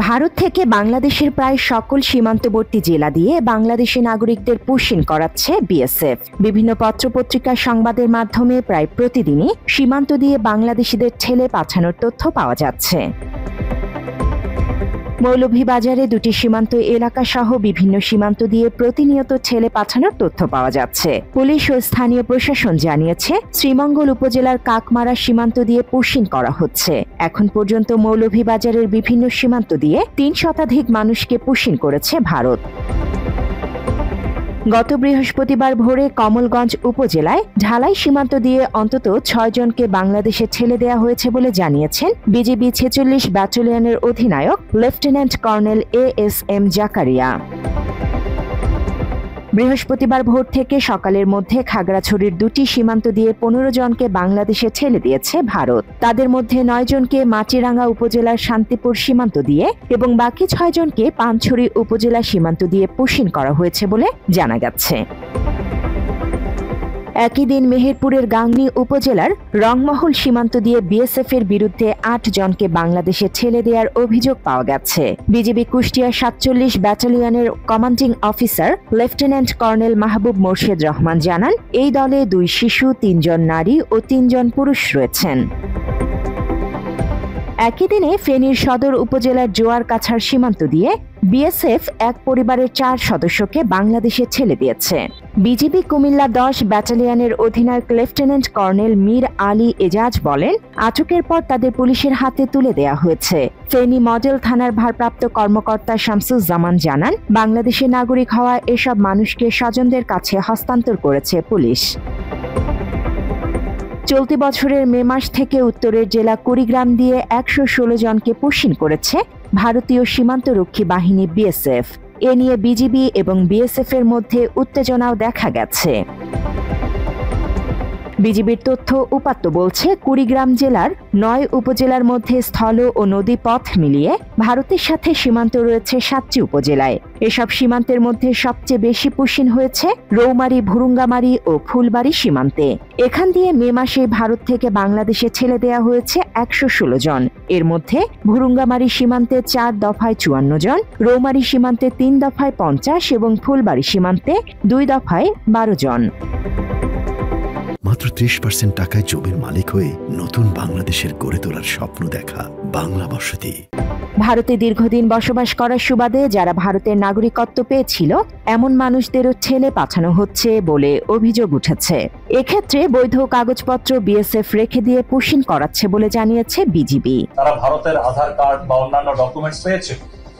ভারত থেকে বাংলাদেশের প্রায় সকল সীমান্তবর্তী জেলা দিয়ে বাংলাদেশি নাগরিকদের পুশিং করাচ্ছে বিএসএফ। বিভিন্ন পত্রপত্রিকার সংবাদের মাধ্যমে প্রায় প্রতিদিনই সীমান্ত দিয়ে বাংলাদেশিদের ঠেলে পাঠানোর তথ্য পাওয়া যাচ্ছে। মৌলভীবাজারে দুটি সীমান্ত এলাকা সহ বিভিন্ন সীমান্ত দিয়ে প্রতিনিয়ত ঠেলে পাঠানোর তথ্য পাওয়া যাচ্ছে। পুলিশ ও স্থানীয় প্রশাসন জানিয়েছে, শ্রীমঙ্গল উপজেলার কাকমারা সীমান্ত দিয়ে পুশিং করা হচ্ছে। এখন পর্যন্ত মৌলভীবাজারের বিভিন্ন সীমান্ত দিয়ে ৩ শতাধিক মানুষকে পুশিং করেছে ভারত। গত বৃহস্পতিবার ভোরে কমলগঞ্জ উপজেলায় ঢালাই সীমান্ত দিয়ে অন্তত ৬ জনকে বাংলাদেশে ঠেলে দেওয়া হয়েছে বলে জানিয়েছেন বিজিবি ৪৬ ব্যাটালিয়নের অধিনায়ক লেফটেন্যান্ট কর্নেল ASM জাকারিয়া। বৃহস্পতিবার ভোর থেকে সকালের মধ্যে খাগড়াছড়ির দুটি সীমান্ত দিয়ে ১৫ জনকে বাংলাদেশে ঠেলে দিয়েছে ভারত। তাদের মধ্যে ৯ জনকে মাটিরাঙ্গা উপজেলার শান্তিপুর সীমান্ত দিয়ে এবং বাকি ৬ জনকে পানছড়ি উপজেলা সীমান্ত দিয়ে পুশিং করা হয়েছে বলে জানা গেছে। একই দিন মেহেরপুরের গাংনী উপজেলার রংমহল সীমান্ত দিয়ে বিএসএফ এর বিরুদ্ধে ৮ জনকে বাংলাদেশে ঠেলে দেওয়ার অভিযোগ পাওয়া গেছে। বিজিবি কুষ্টিয়া ৪৭ ব্যাটালিয়নের commanding officer lieutenant colonel Mahbub Morshed Rahman জানান, এই দলে ২ শিশু, ৩ জন নারী ও ৩ জন পুরুষ রয়েছেন। একই দিনে ফেনীর সদর উপজেলার জোয়ারকাছার সীমান্ত দিয়ে বিএসএফ এক পরিবারের ৪ সদস্যকে বাংলাদেশে ঠেলে দিয়েছে। বিজিবি কুমিল্লা ১০ ব্যাটালিয়নের অধিনায়ক লেফটেন্যান্ট কর্নেল মীর আলী এজাজ বলেন, আটকের পর তাদের পুলিশের হাতে তুলে দেয়া হয়েছে। ফেনী মডেল থানার ভারপ্রাপ্ত কর্মকর্তা শামসুজ্জামান জানান, বাংলাদেশের নাগরিক হওয়া এসব মানুষকে স্বজনদের কাছে হস্তান্তর করেছে পুলিশ। চলতি বছরের মে মাস থেকে উত্তরের জেলা কুড়িগ্রাম দিয়ে ১১৬ জনকে পুশিং করেছে ভারতীয় সীমান্তরক্ষী বাহিনী বিএসএফ। এ নিয়ে বিজিবি এবং বিএসএফ এর মধ্যে উত্তেজনাও দেখা গেছে। বিজিবির তথ্য উপাত্ত বলছে, কুড়িগ্রাম জেলার ৯ উপজেলার মধ্যে স্থল ও নদী পথ মিলিয়ে ভারতের সাথে সীমান্ত রয়েছে ৭টি উপজেলায়। এসব সীমান্তের মধ্যে সবচেয়ে বেশি পুশিং হয়েছে রৌমারী, ভুরুঙ্গামারী ও ফুলবাড়ী সীমান্তে। এখান দিয়ে মে মাসে ভারত থেকে বাংলাদেশে ছেড়ে দেওয়া হয়েছে ১১৬ জন। এর মধ্যে ভুরুঙ্গামারী সীমান্তে ৪ দফায় ৫৪ জন, রৌমারী সীমান্তে ৩ দফায় ৫০ এবং ফুলবাড়ী সীমান্তে ২ দফায় ১২ জন। মাত্র ৩০% টাকায় জমির মালিক হয়ে নতুন বাংলাদেশের গড়ে তোলার স্বপ্ন দেখা বাংলা বসতি। ভারতে দীর্ঘদিন বসবাস করার সুবাদে যারা ভারতের নাগরিকত্ব পেয়েছিল এমন মানুষদেরও ঠেলে পাঠানো হচ্ছে বলে অভিযোগ উঠেছে। এক্ষেত্রে বৈধ কাগজপত্র বিএসএফ রেখে দিয়ে পুশিং করাচ্ছে বলে জানিয়েছে বিজিবি। তারা ভারতের আধার কার্ড বা অন্যান্য ডকুমেন্টস পেয়েছে,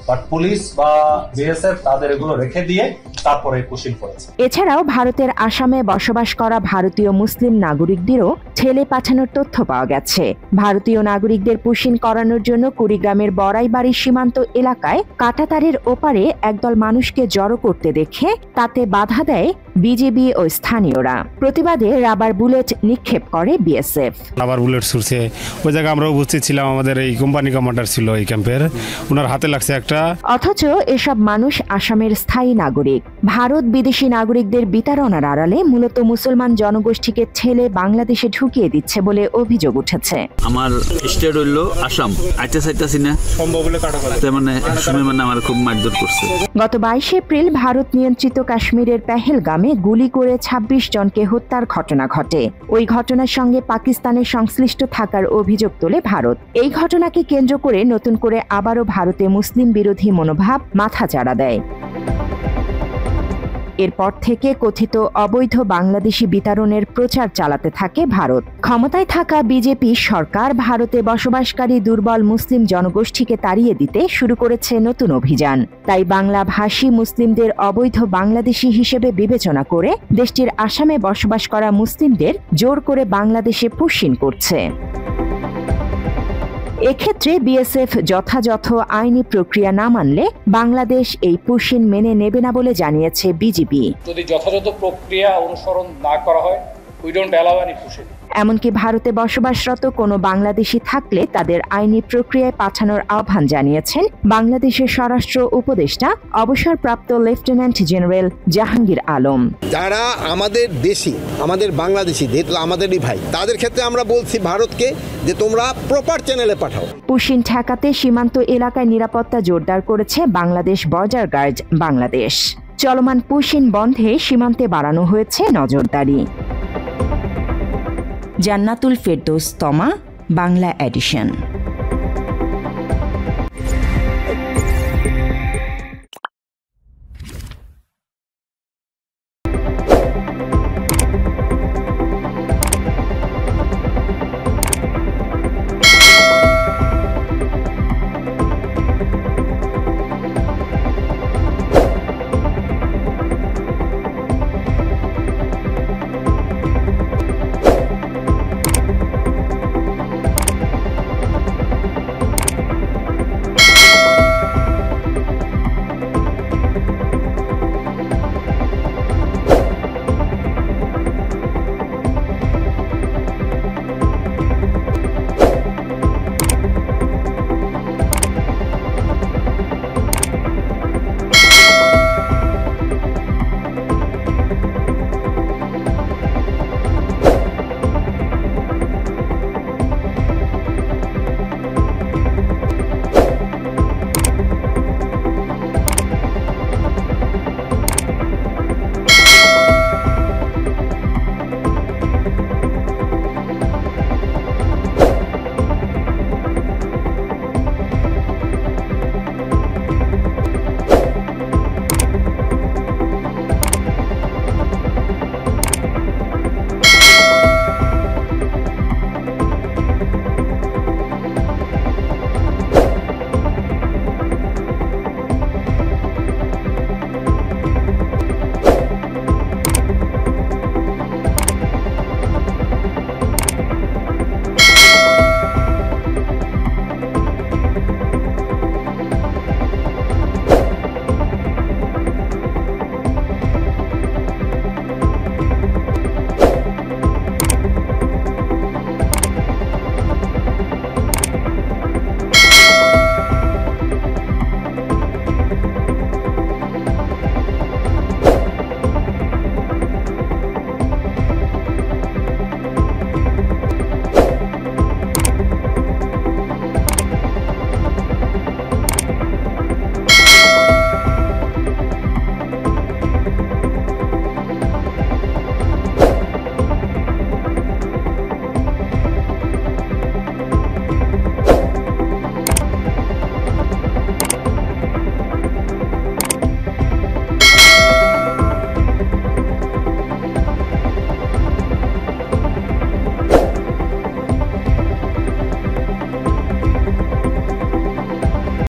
বাট পুলিশ বা বিএসএফ তাদের এগুলো রেখে দিয়ে তারপরে পুশিং করেছে। এছাড়াও ভারতের আসামে বসবাস করা ভারতীয় মুসলিম নাগরিকদেরও ঠেলে পাঠানোর তথ্য পাওয়া গেছে। ভারতীয় নাগরিকদের পুশিং করানোর জন্য কুড়িগ্রামের বড়াইবাড়ি সীমান্ত এলাকায় কাঁটাতারের ওপারে একদল মানুষকে জড়ো করতে দেখে তাতে বাধা দেয় বিজিবি ও স্থানীয়রা। প্রতিবাদে রাবার বুলেট নিক্ষেপ করে বিএসএফ। রাবার বুলেট ছুড়ছে, ওই জায়গায় আমরা উপস্থিত ছিলাম, আমাদের এই কোম্পানি কমান্ডার ছিল এই ক্যাম্পের, ওনার হাতে লাগছে একটা। অথচ এসব মানুষ আসামের স্থায়ী নাগরিক। ভারত বিদেশি নাগরিকদের বিতাড়নার আড়ালে মূলত মুসলমান জনগোষ্ঠীকে ঠেলে বাংলাদেশে ঢুকিয়ে দিচ্ছে বলে অভিযোগ উঠেছে। আমার স্টেট হইল আসাম, আইতে চাইতাছি না সম্ভব হলে কাটাকাটি, মানে আমার খুব মারধর করছে। গত ২২ এপ্রিল ভারত নিয়ন্ত্রিত কাশ্মীরের পেহেলগামে গুলি করে ২৬ জনকে হত্যার ঘটনা ঘটে। ওই ঘটনার সঙ্গে পাকিস্তানের সংশ্লিষ্ট থাকার অভিযোগ তোলে ভারত। এই ঘটনাকে কেন্দ্র করে নতুন করে আবারও ভারতে মুসলিম বিরোধী মনোভাব মাথাচাড়া দেয়। এরপর থেকে কথিত অবৈধ বাংলাদেশি বিতাড়নের প্রচার চালাতে থাকে ভারত। ক্ষমতায় থাকা বিজেপি সরকার ভারতে বসবাসকারী দুর্বল মুসলিম জনগোষ্ঠীকে তাড়িয়ে দিতে শুরু করেছে নতুন অভিযান। তাই বাংলা ভাষী মুসলিমদের অবৈধ বাংলাদেশি হিসেবে বিবেচনা করে দেশটির আসামে বসবাস করা মুসলিমদের জোর করে বাংলাদেশে পুশিং করছে। এক্ষেত্রে বিএসএফ যথাযথ আইনি প্রক্রিয়া না মানলে বাংলাদেশ এই পুশিং মেনে নেবে না বলে জানিয়েছে বিজিবি। যদি যথাযথ প্রক্রিয়া অনুসরণ না করা হয়, we don't allow any pushing. এমনকি ভারতে বসবাসরত কোনো বাংলাদেশি থাকলে তাদের আইনি প্রক্রিয়ায় পাঠানোর আহ্বান জানিয়েছেন বাংলাদেশের স্বরাষ্ট্র উপদেষ্টা অবসরপ্রাপ্ত লেফটেন্যান্ট জেনারেল জাহাঙ্গীর আলম। যারা আমাদের দেশি, আমাদের বাংলাদেশি, আমাদেরই ভাই, তাদের ক্ষেত্রে আমরা বলছি ভারতকে যে তোমরা প্রপার চ্যানেলে পাঠাও। পুশিন ঠেকাতে সীমান্ত এলাকায় নিরাপত্তা জোরদার করেছে বাংলাদেশ বর্ডার গার্ড বাংলাদেশ। চলমান পুশিন বন্ধে সীমান্তে বাড়ানো হয়েছে নজরদারি। জান্নাতুল ফেরদৌস তমা, বাংলা এডিশন।